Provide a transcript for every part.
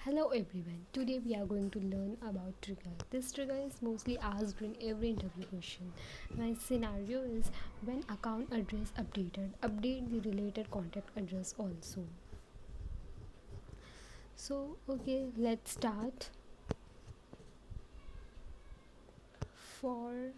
Hello everyone. Today we are going to learn about trigger. This trigger is mostly asked in every interview question. My scenario is when account address updated, update the related contact address also. So okay, let's start. For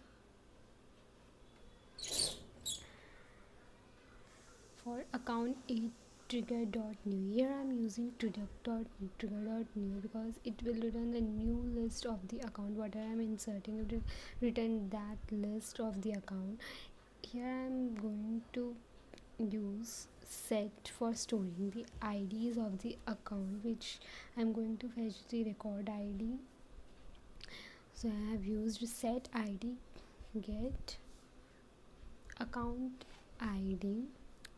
account 8 trigger.new, here I'm using trigger.new because it will return the new list of the account. Whatever I'm inserting, it will return that list of the account. Here I'm going to use set for storing the IDs of the account, which I'm going to fetch the record ID. So I have used set ID get account ID.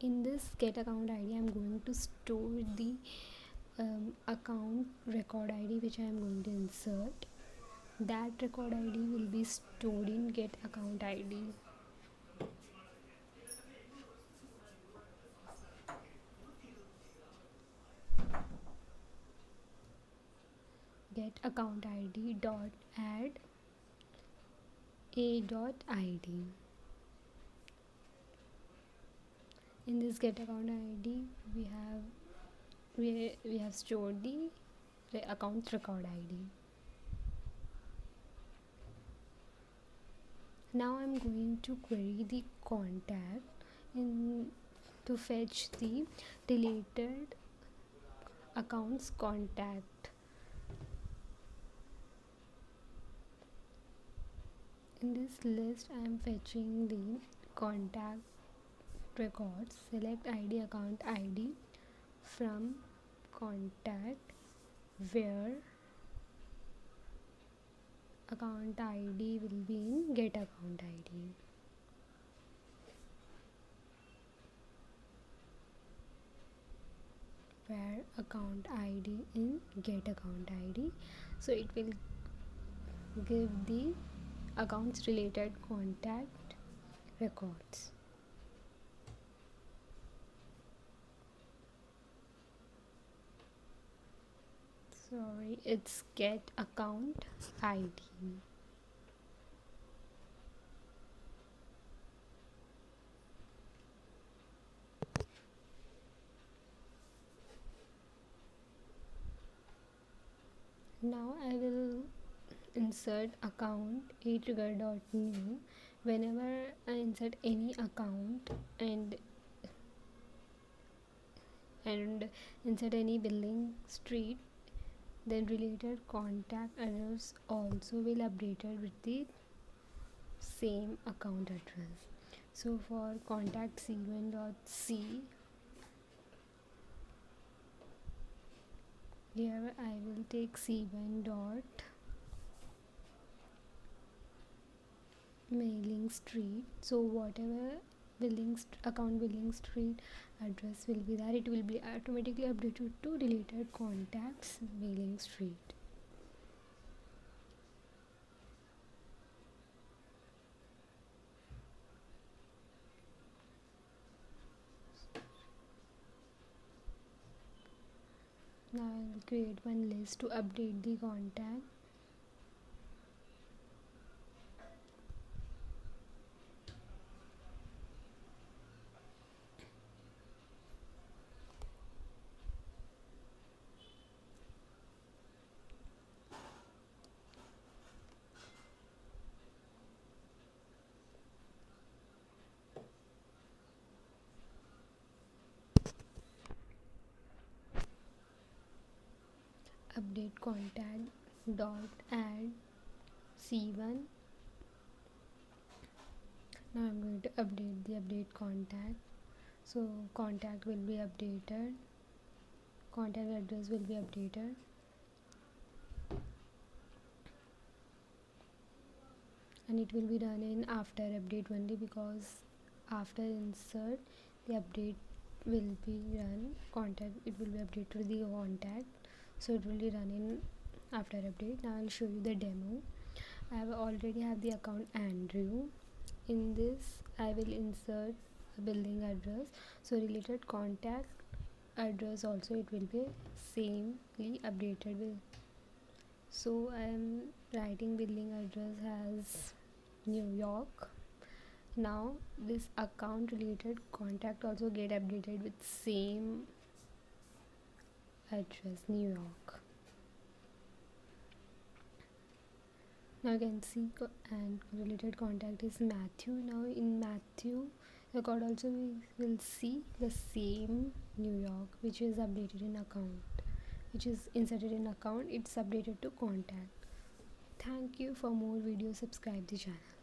In this get account ID, I'm going to store the account record ID which I am going to insert. That record ID will be stored in get account ID. Get account ID dot add a dot id. In this get account ID, we have stored the account record ID. Now I'm going to query the contact in to fetch the deleted accounts contact. In this list, I am fetching the contact records. Select ID account ID from contact where account ID will be in get account ID. Where account ID in get account ID. So it will give the accounts related contact records. Sorry, it's get account ID. Now I will insert account atrigger.new. Whenever I insert any account and insert any billing street, then related contact address also will updated with the same account address. So for contact c1.c, here I will take c1 dot mailing street. So whatever account billing street address will be there, it will be automatically updated to related contacts mailing street. Now I will create one list to update the contact. Update contact dot add c1. Now I'm going to update the update contact. So contact will be updated, contact address will be updated, and it will be done in after update only, because after insert the update will be run contact, it will be updated to the contact, so it will be run in after update. Now I'll show you the demo. I have already have the account Andrew. In this I will insert a billing address, so related contact address also it will be samely updated with. So I am writing billing address as New York. Now this account related contact also get updated with same address, New York. Now you can see and related contact is Matthew. Now in Matthew record also we will see the same New York, which is updated in account, which is inserted in account. It's updated to contact. Thank you. For more videos, subscribe the channel.